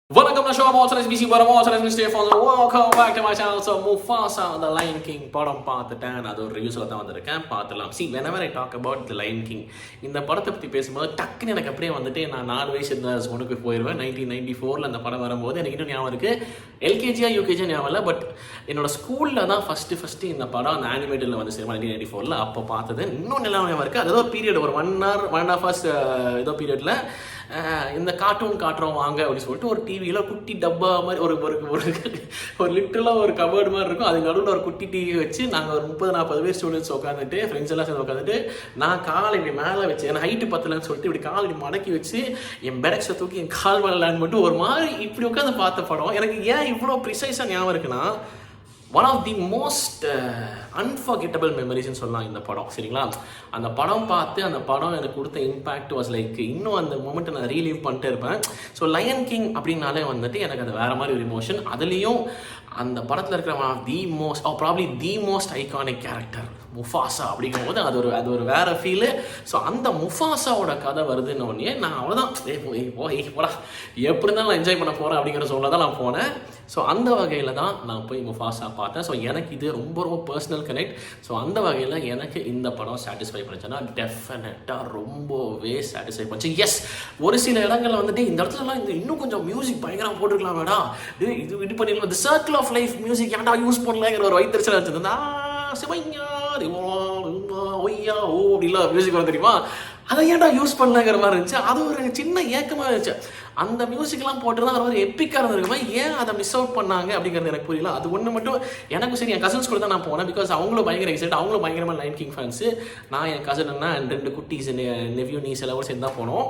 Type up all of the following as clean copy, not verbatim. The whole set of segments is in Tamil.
Welcome to the show. I'm also nice busy, but I'm also nice to stay for. Welcome back to my channel. So Mufasa, the Lion King படம் பார்த்துட்டேன். அது ஒரு ரிவ்யூஸ்ல தான் வந்திருக்கேன், பார்த்துலாம். See, whenever I talk about the Lion King, இந்த படத்தை பற்றி பேசும்போது டக்குன்னு எனக்கு அப்படியே வந்துட்டு நான் 4 வயசு இருந்த ஸ்கூலுக்கு போயிடுவேன். 1994 அந்த படம் வரும்போது எனக்கு இன்னும் ஞாபகம் இருக்கு. எல்கேஜியா யூகேஜியா ஞாபகம் இல்லை, பட் என்னோட ஸ்கூலில் தான் ஃபஸ்ட்டு இந்த படம் அந்த ஆனிமேட்டடில் வந்து சினிமா 1994 அப்போ பார்த்தது இன்னும் நல்லா ஞாபகம் இருக்குது. அது ஏதோ பீரியட் ஒரு 1.5 hours ஏதோ பீரியடில் இந்த கார்ட்டூன் காட்டுறோம் வாங்க அப்படின்னு சொல்லிட்டு ஒரு டிவியில் குட்டி டப்பா மாதிரி ஒரு ஒரு லிட்டரலாக ஒரு கபோர்டு மாதிரி இருக்கும். அது நடுவில் ஒரு குட்டி டிவி வச்சு நாங்கள் ஒரு 30-40 பேர் ஸ்டூடெண்ட்ஸ் உட்காந்துட்டு ஃப்ரெண்ட்ஸ் எல்லாம் சேர்ந்து உட்காந்துட்டு நான் காலை இப்படி மேலே வச்சு என் ஹைட்டு பத்தலன்னு சொல்லிட்டு இப்படி கால் இப்படி மடக்கி வச்சு என் பெடக்ஸை தூக்கி என் கால் மேலே லேண்ட் பண்ணிட்டு ஒரு மாதிரி இப்படி உட்காந்து பார்த்த படம் எனக்கு ஏன் இவ்வளோ ப்ரிசைஸாக ஞாபகம் இருக்குன்னா, one of the most unforgettable மெமரிஸ்ன்னு சொல்லலாம் இந்த படம். சரிங்களா, அந்த படம் பார்த்து அந்த படம் எனக்கு கொடுத்த இம்பேக்ட் வாஸ் லைக் இன்னும் அந்த மூமெண்ட்டை நான் ரீலீவ் பண்ணிட்டே இருப்பேன். ஸோ லயன் கிங் அப்படின்னாலே வந்துட்டு எனக்கு அது வேறு மாதிரி ஒரு இமோஷன். அதுலேயும் அந்த படத்தில் இருக்கிற one of the most probably the most iconic character Mufasa அப்படிங்கும் போது அது ஒரு வேறு ஃபீலு. ஸோ அந்த முஃபாசாவோட கதை வருதுன்னு ஒன்றே நான் அவ்வளோதான் போடா எப்படி இருந்தாலும் நான் என்ஜாய் பண்ண போகிறேன் அப்படிங்கிற சொல்ல தான் நான் போனேன். ஸோ அந்த வகையில் தான் நான் போய் முஃபாசா பார்த்தேன். ஸோ எனக்கு இது ரொம்ப ரொம்ப பர்சனல் கனெக்ட். ஸோ அந்த வகையில் எனக்கு இந்த படம் சாட்டிஸ்ஃபை பண்ணிச்சுன்னா டெஃபினட்டாக ரொம்பவே சாட்டிஸ்ஃபை பண்ணிச்சு. எஸ், ஒரு சில இடங்களில் வந்துட்டு இந்த இடத்துலலாம் இன்னும் கொஞ்சம் மியூசிக் பயங்கரம் போட்டுருக்கலாம் வேடா, இது பண்ணிடலாம், the circle of life music ஏன்டா யூஸ் பண்ணலங்கிற ஒரு வைத்தறிச்சல் இருந்தது. சிவங்கா ஒய்யா ஓ அப்படிலாம் மியூசிக் வரும் தெரியுமா, அதை ஏன்டா யூஸ் பண்ணலங்கிற மாதிரி இருந்துச்சு. அது ஒரு சின்ன ஏக்கமாக இருந்துச்சு. அந்த மியூசிக்லாம் போட்டுருந்தா அது ஒரு எப்பிக்காக இருந்திருக்குமா, ஏன் அதை மிஸ் அவுட் பண்ணாங்க அப்படிங்கிறது எனக்கு புரியல. அது ஒன்று மட்டும் எனக்கு சரி, என் கசின்ஸ் கூட தான் நான் போனேன். பிகாஸ் அவங்களும் பயங்கர எக்ஸைட், அவங்களும் பயங்கரமாக லைன் கிங் ஃபேன்ஸு. நான் என் கசின் என்ன 2 குட்டீஸ் நெவ்யூ நீஸ் எல்லாம் சேர்ந்து தான் போனோம்.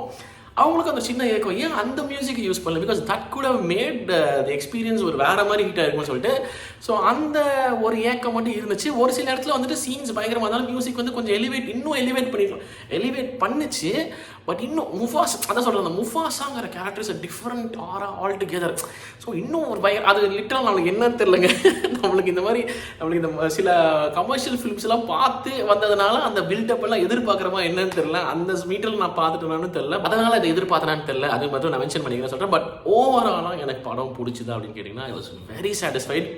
அவங்களுக்கு அந்த சின்ன ஏக்கம், ஏன் அந்த மியூசிக் யூஸ் பண்ணல, because that could have made the experience ஒரு வேறு மாதிரி ஹிட்டாக இருக்கும்னு சொல்லிட்டு. ஸோ அந்த ஒரு ஏக்கம் மட்டும் இருந்துச்சு. ஒரு சில இடத்துல வந்துட்டு சீன்ஸ் பயங்கரமாக இருந்தாலும் மியூசிக் வந்து கொஞ்சம் இன்னும் எலிவேட் பண்ணிச்சு. பட் இன்னும் அதான் சொல்கிறேன், அந்த முஃபாசாங்கிற characters different all together. So இன்னும் ஒரு அது லிட்டரல் நம்மளுக்கு என்னன்னு தெரிலங்க. நம்மளுக்கு இந்த சில கமர்ஷியல் ஃபிலிம்ஸ்லாம் பார்த்து வந்ததுனால அந்த பில்டப் எல்லாம் எதிர்பார்க்குறமா என்னன்னு தெரில, அந்த மீட்டரில் நான் பார்த்துட்டேனான்னு தெரில, அதனால் அதை எதிர்பார்த்தனான்னு தெரில. அது மட்டும் நான் மென்ஷன் பண்ணிக்கிறேன் சொல்கிறேன். பட் ஓவராலாக எனக்கு படம் பிடிச்சிதா அப்படின்னு கேட்டிங்கன்னா, ஐ வாஸ் வெரி சாட்டிஸ்ஃபைட்.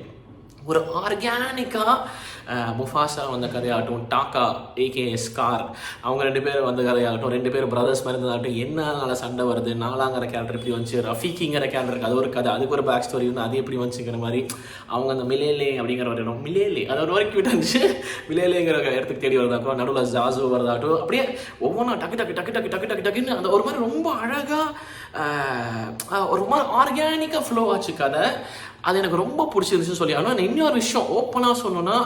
ஒரு ஆர்கானிக்காக முஃபாசா வந்த கதையாகட்டும், டாக்கா ஏகே ஸ்கார் அவங்க 2 பேர் வந்த கதையாகட்டும், 2 பேர் பிரதர்ஸ் மாதிரி இருந்ததாகட்டும், என்னனால சண்டை வருது, நாலாங்கிற கேரக்டர் எப்படி வந்துச்சு, ரஃபீக்கிங்கிற கேரக்டருக்கு அது ஒரு கதை, அதுக்கு ஒரு பேக் ஸ்டோரி வந்து அது எப்படி வந்துச்சுங்கிற மாதிரி, அவங்க அந்த மிலேலே அப்படிங்கிற ஒரு இடம், மிலேலே அது ஒரு வரைக்கும் விட்டு இருந்துச்சு, மிலேலேங்கிற இடத்துக்கு தேடி வரதாகட்டும், நடுவில் ஜாசு வரதாகட்டும், அப்படியே ஒவ்வொன்றா டக்குன்னு அந்த ஒரு மாதிரி ரொம்ப அழகாக ஒரு மாதிரி ஆர்கானிக்காக ஃப்ளோ ஆச்சு கதை. அது எனக்கு ரொம்ப பிடிச்சிருந்துச்சுன்னு சொல்லி. ஆனால் இன்னொரு விஷயம் ஓப்பனாக சொல்லணும்னா,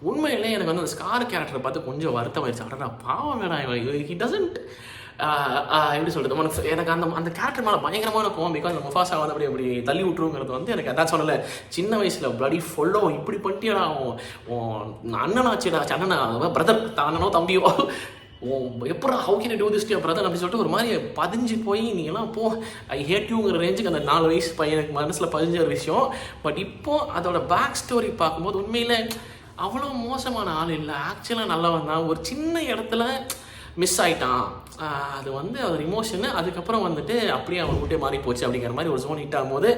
உண்மையிலே எனக்கு வந்து அந்த ஸ்கார் கேரக்டரை பார்த்து கொஞ்சம் வருத்தம் ஆயிடுச்சு. அடடா பாவம் வேணாம், ஹி டசன்ட் எப்படி சொல்கிறது, எனக்கு அந்த கேரக்டர் மேலே பயங்கரமான கோவம். பிகாஸ் அந்த முஃபாசா வந்து அப்படி தள்ளி விட்டுருங்கிறது வந்து எனக்கு அதான் சொல்லலை. சின்ன வயசில் பிளடி ஃபுல்லோ இப்படி பண்ணிட்டியடா, அண்ணனாச்சிடா, அண்ணனா பிரதர் அண்ணனோ தம்பியோ எப்படா how can I do this to your brother அப்படின்னு சொல்லிட்டு ஒரு மாதிரி பதிஞ்சு போய் நீங்களாம் போ ஐ ஹேட் யூங்கிற ரேஞ்சுக்கு அந்த 4 வயசு பையனுக்கு மனசில் பதிஞ்ச ஒரு விஷயம். பட் இப்போது அதோட பேக் ஸ்டோரி பார்க்கும்போது உண்மையில் அவ்வளோ மோசமான ஆள் இல்லை, ஆக்சுவலாக நல்லவன் தான். ஒரு சின்ன இடத்துல மிஸ் ஆகிட்டான், அது வந்து அவர் இமோஷனு. அதுக்கப்புறம் வந்துட்டு அப்படியே அவன் விட்டே மாறி போச்சு அப்படிங்கிற மாதிரி ஒரு ஜோன் ஹிட் ஆகும்போது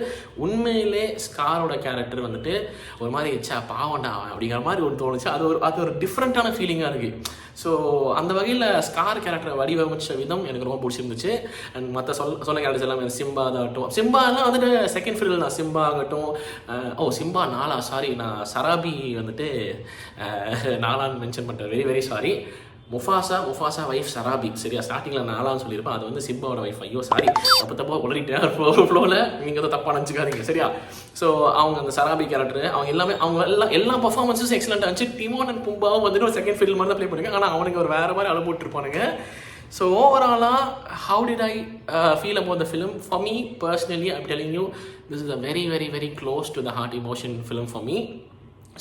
உண்மையிலே ஸ்காரோட கேரக்டர் வந்துட்டு ஒரு மாதிரி பாவண்டா அப்படிங்கிற மாதிரி ஒரு தோணுச்சு. அது ஒரு டிஃப்ரெண்ட்டான ஃபீலிங்காக இருக்குது. ஸோ அந்த வகையில் ஸ்கார் கேரக்டரை வடிவமைச்ச விதம் எனக்கு ரொம்ப பிடிச்சிருந்துச்சு. அண்ட் மற்ற சொன்ன கேரக்டர்ஸ் எல்லாமே சிம்பா ஆகட்டும், சிம்பாலாம் வந்துட்டு செகண்ட் ஃபிலிம் நான் சிம்பா ஆகட்டும், சிம்பா 4 சாரி, நான் சராபி வந்துட்டு 4 மென்ஷன் பண்ணுறேன், very very sorry. Mufasa wife Sarabi, சரியா, ஸ்டார்டிங்கில் 4 சொல்லியிருப்பேன், அது வந்து சிம்பாவோட வைஃப். ஐயோ சாரி, தப்பாக உளறிட்டேன் ஃப்ளோவில், நீங்கள் தான் தப்பாக நினச்சிக்காதீங்க, சரியா. ஸோ அவங்க அந்த சராபி கேரக்டர் அவங்க எல்லா பர்ஃபார்மன்ஸும் எக்ஸலண்ட்டாக இருந்துச்சு. டிமோன் அண்ட் பும்பாவும் வந்துட்டு ஒரு செகண்ட் ஃபிலிம் மாதிரி தான் ப்ளே பண்ணிருக்காங்க, ஆனால் அவனுக்கு ஒரு வேறு மாதிரி அனுப்பிட்டுருப்பானுங்க. ஸோ ஓவராலாக how did I feel about the film? For me personally I'm telling you, this is a very very very close to the heart emotion film for me.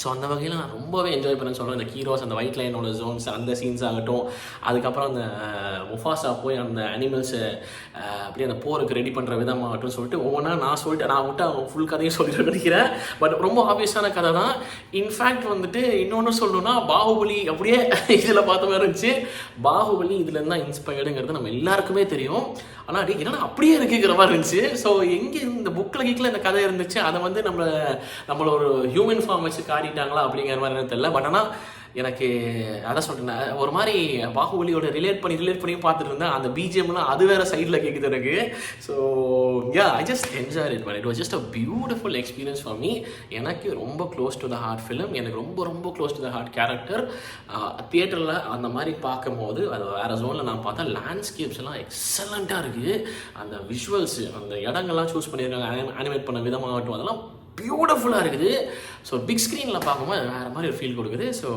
So அந்த வகையில் நான் ரொம்பவே என்ஜாய் பண்ணேன்னு சொல்கிறேன். இந்த ஹீரோஸ் அந்த ஒயிட் லைனோட ஜோன்ஸ் அந்த சீன்ஸ் ஆகட்டும், அதுக்கப்புறம் அந்த முஃபாசா போய் அந்த அனிமல்ஸை அப்படியே அந்த போருக்கு ரெடி பண்ணுற விதமாகட்டும் சொல்லிட்டு ஒவ்வொன்றா நான் விட்டு அவங்க ஃபுல் கதையும் சொல்லிட்டு நினைக்கிறேன். பட் ரொம்ப ஆப்வியஸான கதை தான். இன்ஃபேக்ட் வந்துட்டு இன்னொன்று சொல்லணும்னா பாகுபலி அப்படியே இதில் பார்த்த மாதிரி இருந்துச்சு. பாகுபலி இதுலேருந்து தான் இன்ஸ்பயர்டுங்கிறது நம்ம எல்லாருக்குமே தெரியும். ஆனால் அப்படி என்னன்னா அப்படியே இருக்குங்கிற மாதிரி இருந்துச்சு. ஸோ எங்கே இந்த புக்கில் கீக்கில் இந்த கதை இருந்துச்சு, அதை வந்து நம்மள ஒரு ஹியூமன் ஃபார்ம் வச்சு காட்டிட்டாங்களா அப்படிங்கிற மாதிரி எனக்கு தெரியல. பட் ஆனால் எனக்கு அதான் சொல்லிட்டேன், ஒரு மாதிரி பாகுபலியோட ரிலேட் பண்ணி பார்த்துட்டு இருந்தேன். அந்த பிஜிஎம்லாம் அது வேற சைடில் கேட்குது எனக்கு. So I just enjoy it. It was just a beautiful experience for me. எனக்கு ரொம்ப close to the heart film, எனக்கு ரொம்ப ரொம்ப close to the heart character. தியேட்டரில் அந்த மாதிரி பார்க்கும்போது அது வேறு ஜோனில் நான் பார்த்தா லேண்ட்ஸ்கேப்ஸ் எல்லாம் எக்ஸலண்ட்டாக இருக்குது. அந்த விஷுவல்ஸ், அந்த இடங்கள்லாம் சூஸ் பண்ணியிருக்காங்க, அனிமேட் பண்ண விதமாகட்டும், அதெல்லாம் பியூட்டிஃபுல்லாக இருக்குது. ஸோ பிக் ஸ்க்ரீனில் பார்க்கும்போது வேறு மாதிரி ஒரு ஃபீல் கொடுக்குது. So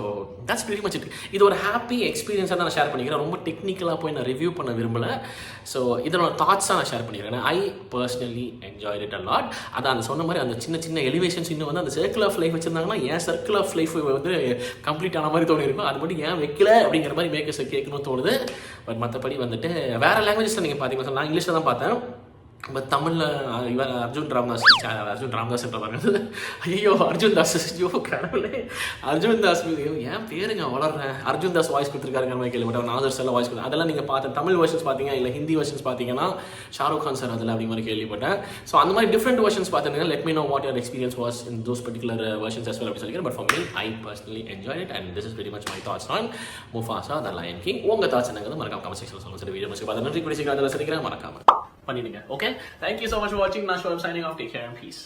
that's very much it. இது ஒரு ஹாப்பி எக்ஸ்பீரியன்ஸாக தான் நான் ஷேர் பண்ணிக்கிறேன். ரொம்ப டெக்னிக்கலாக போய் நான் ரிவ்யூ பண்ண விரும்பலை. ஸோ இதனோட தாட்ஸாக நான் ஷேர் பண்ணிக்கிறேன். I personally enjoy it a lot. அதான் அந்த சொன்ன மாதிரி அந்த சின்ன சின்ன எலிவேஷன்ஸ் இன்னும் வந்து அந்த சர்க்கிள் ஆஃப் லைஃப் வச்சுருந்தாங்கன்னா ஏன் சர்க்கிள் ஆஃப் லைஃப் வந்து கம்ப்ளீட் ஆன மாதிரி தோணி இருக்கும். அது மட்டும் ஏன் வைக்கல அப்படிங்கிற மாதிரி மேக்கர்ஸை கேட்கணும்னு தோணுது. பட் மற்றபடி வந்துட்டு வேறு லாங்குவேஜஸில் நீங்கள் பார்த்தீங்கன்னா நான் இங்கிலீஷில் தான் பார்த்தேன். பட் தமிழில் இவர் அர்ஜுன் ராம்தாஸ் பாருங்க. ஐயோ அர்ஜுன் தாஸ், ஐயோ கடவுளே, அர்ஜுன் தாஸ் ஏன் பேருங்க வளர்றேன். அர்ஜுன் தாஸ் வாய்ஸ் கொடுத்துருக்காருங்கிற மாதிரி கேள்விப்பட்டேன். நாதர்ஸ் எல்லாம் வாய்ஸ் கொடுத்து அதெல்லாம் நீங்கள் பார்த்து தமிழ் வெர்ஷன்ஸ் பார்த்தீங்க இல்லை ஹிந்தி வெர்ஷன்ஸ் பார்த்தீங்கன்னா ஷாருக் கான் சார் அதில் அப்படி மாதிரி கேள்விப்பட்டேன். ஸோ அந்த மாதிரி டிஃப்ரெண்ட் வெர்ஷன்ஸ் பார்த்தீங்கன்னா let me know what your experience was in those particular versions as well அப்படி சொல்லிக்கிறேன். But for me I personally enjoy it and this is very much my thoughts on Mufasa the line king. உங்கள் தாட்ஸ் என்னங்கிறது மறக்காம கமெண்ட் செக்ஷனில் சொல்லுங்கள். சரி வீடியோ முடிச்சு பார்த்து நன்றி பிடிச்சிக்கிறேன். அதில் சந்திக்கிறேன். மறக்காம பண்ணிடுங்க. Okay, thank you so much for வாட்சிங். நான் so I'm signing off. Take care and piece.